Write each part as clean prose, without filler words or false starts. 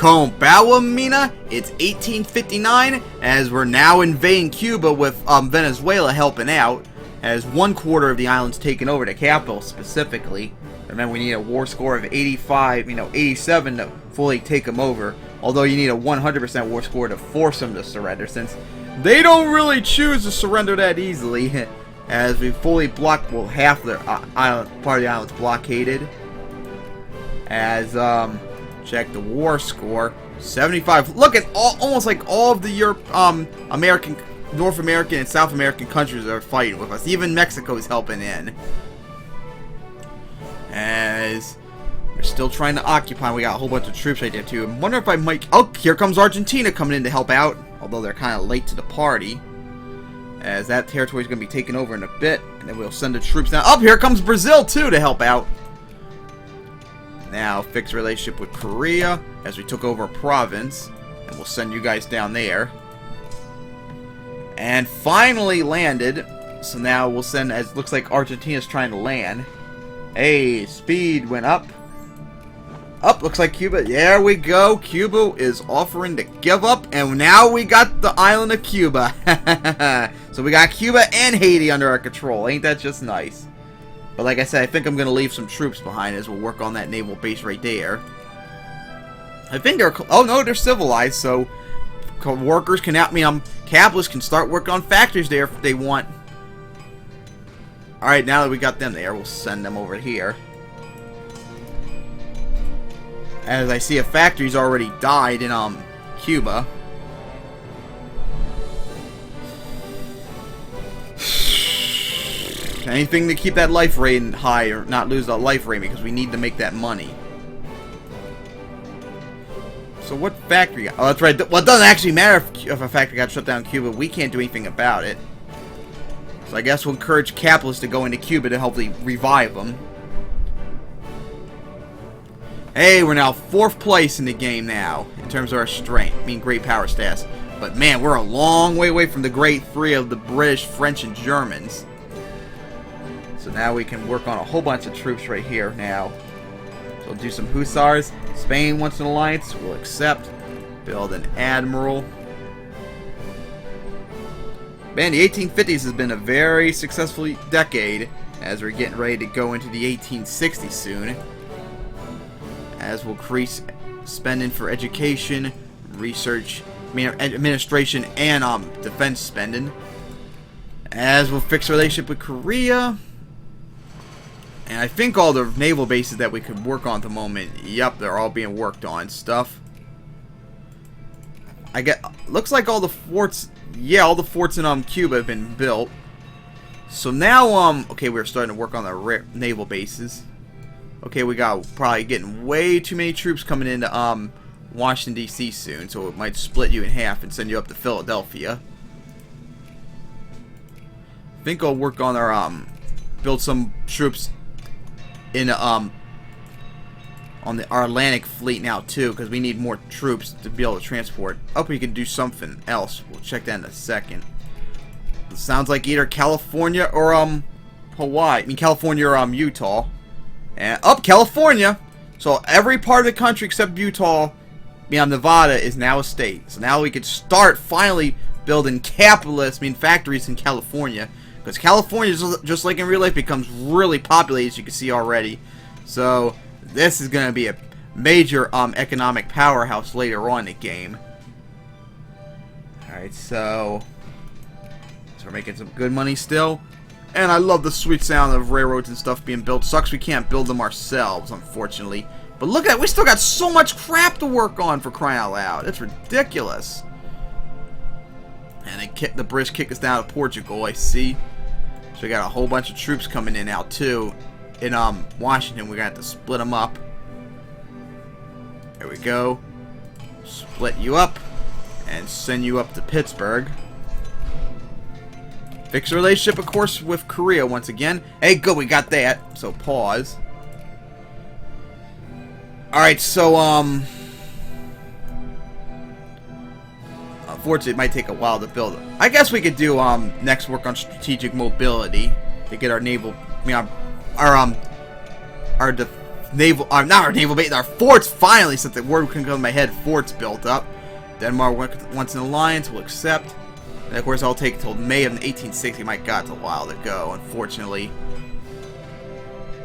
Mina, it's 1859, as we're now invading Cuba with Venezuela helping out, as 1/4 of the island's taken over, the capital specifically. Remember, we need a war score of 87 to fully take them over, although you need a 100% war score to force them to surrender, since they don't really choose to surrender that easily, as we fully blocked, well, half the island, part of the island's blockaded, as, check the war score. 75. Look at almost like all of the North American and South American countries are fighting with us. Even Mexico is helping in. As we're still trying to occupy. We got a whole bunch of troops right there too. I wonder if I might. Oh, here comes Argentina coming in to help out. Although they're kind of late to the party. As that territory is going to be taken over in a bit. And then we'll send the troops down. Up here comes Brazil too to help out. Now, fix relationship with Korea, as we took over a province, and we'll send you guys down there. And finally landed, so now we'll send, as looks like Argentina's trying to land. Hey, speed went up. Up, looks like Cuba, there we go, Cuba is offering to give up, and now we got the island of Cuba. So we got Cuba and Haiti under our control, ain't that just nice? But like I said, I think I'm going to leave some troops behind as we'll work on that naval base right there. I think they're... Oh, no, they're civilized, so workers can help me. Capitalists can start working on factories there if they want. Alright, now that we got them there, we'll send them over here. As I see a factory's already died in Cuba. Anything to keep that life rating high, or not lose that life rating, because we need to make that money. So what factory? Oh, that's right. Well, it doesn't actually matter if a factory got shut down in Cuba. We can't do anything about it. So I guess we'll encourage capitalists to go into Cuba to hopefully revive them. Hey, we're now 4th place in the game now, in terms of our strength. I mean, great power stats. But man, we're a long way away from the great 3 of the British, French, and Germans. So now we can work on a whole bunch of troops right here now. So we'll do some hussars. Spain wants an alliance. We'll accept. Build an admiral. Man, the 1850s has been a very successful decade, as we're getting ready to go into the 1860s soon. As we'll increase spending for education, research, administration, and defense spending. As we'll fix relationship with Korea. And I think all the naval bases that we could work on at the moment, yep, they're all being worked on. Stuff. Looks like all the forts, yeah, all the forts in Cuba have been built. So now, okay, we're starting to work on the naval bases. Okay, we got probably getting way too many troops coming into Washington, D.C. soon, so it might split you in half and send you up to Philadelphia. I think I'll work on our, build some troops in on our Atlantic fleet now too, because we need more troops to be able to transport. Hope we can do something else. We'll check that in a second. It sounds like either California or Hawaii. I mean California or Utah. And up California. So every part of the country except Utah, Nevada, is now a state. So now we can start finally building factories in California. Because California, just like in real life, becomes really populated, as you can see already. So this is going to be a major economic powerhouse later on in the game. Alright, so we're making some good money still. And I love the sweet sound of railroads and stuff being built. Sucks we can't build them ourselves, unfortunately. But look at it, we still got so much crap to work on, for crying out loud. It's ridiculous. And the British kicked us down to Portugal, I see. So we got a whole bunch of troops coming in now too. In Washington, we're going to have to split them up. There we go. Split you up. And send you up to Pittsburgh. Fix a relationship, of course, with Korea once again. Hey, good, we got that. So pause. Alright, so, unfortunately, it might take a while to build. I guess we could do next work on strategic mobility to get our naval, our naval, not our naval base, our forts finally, since the word couldn't come in my head, forts built up. Denmark wants an alliance, we'll accept. And of course, I'll take until May of 1860. My God, it's a while to go, unfortunately.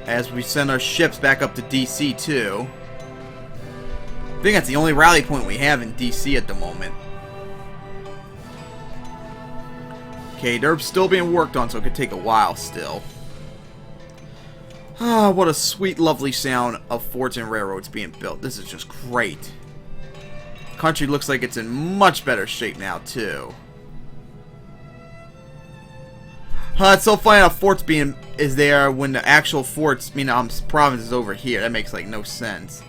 As we send our ships back up to DC, too. I think that's the only rally point we have in DC at the moment. Okay, they're still being worked on, so it could take a while still. Ah, what a sweet, lovely sound of forts and railroads being built. This is just great. The country looks like it's in much better shape now, too. It's so funny how forts is there when the actual forts, province is over here. That makes, like, no sense.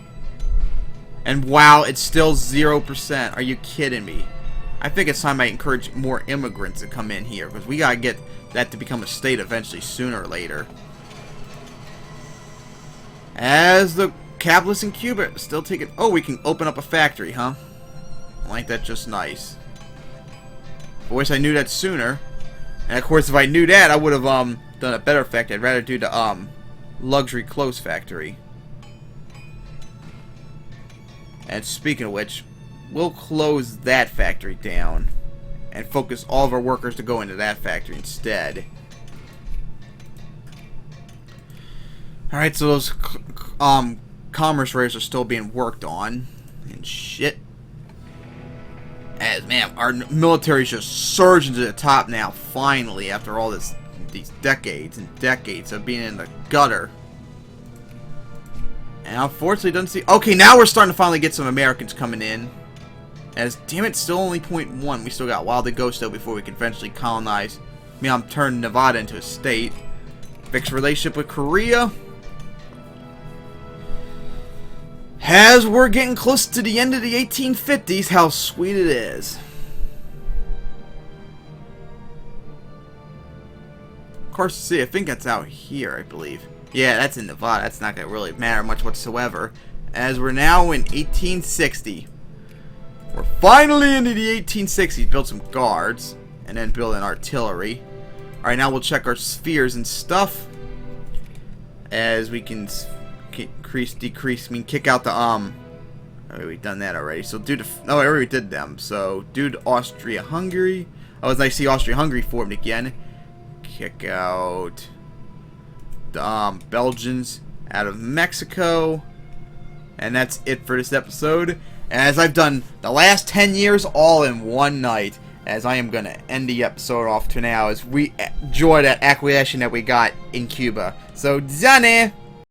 And wow, it's still 0%. Are you kidding me? I think it's time I encourage more immigrants to come in here, because we gotta get that to become a state eventually, sooner or later. As the capitalists in Cuba still taking... Oh, we can open up a factory, huh? I like that just nice. I wish I knew that sooner. And of course, if I knew that, I would have done a better factory. I'd rather do the luxury clothes factory. And speaking of which, we'll close that factory down and focus all of our workers to go into that factory instead. Alright, so those commerce rates are still being worked on. And shit. As, man, our military's just surging to the top now, finally, after all these decades and decades of being in the gutter. And unfortunately, it doesn't see... Okay, now we're starting to finally get some Americans coming in. As, damn it, still only 0.1. We still got a while to go still before we can eventually colonize. Turn Nevada into a state. Fix relationship with Korea. As we're getting close to the end of the 1850s, how sweet it is. Of course, see, I think that's out here, I believe. Yeah, that's in Nevada. That's not going to really matter much whatsoever. As we're now in 1860. We're finally into the 1860s. Build some guards. And then build an artillery. Alright, now we'll check our spheres and stuff. As we can decrease, kick out the, alright, we've done that already. So do the, no, I already did them. So, do the Austria-Hungary. Oh, as I see Austria-Hungary formed again. Kick out the, Belgians out of Mexico. And that's it for this episode. As I've done the last 10 years all in one night. As I am going to end the episode off to now as we enjoy that acquisition that we got in Cuba. So, done it!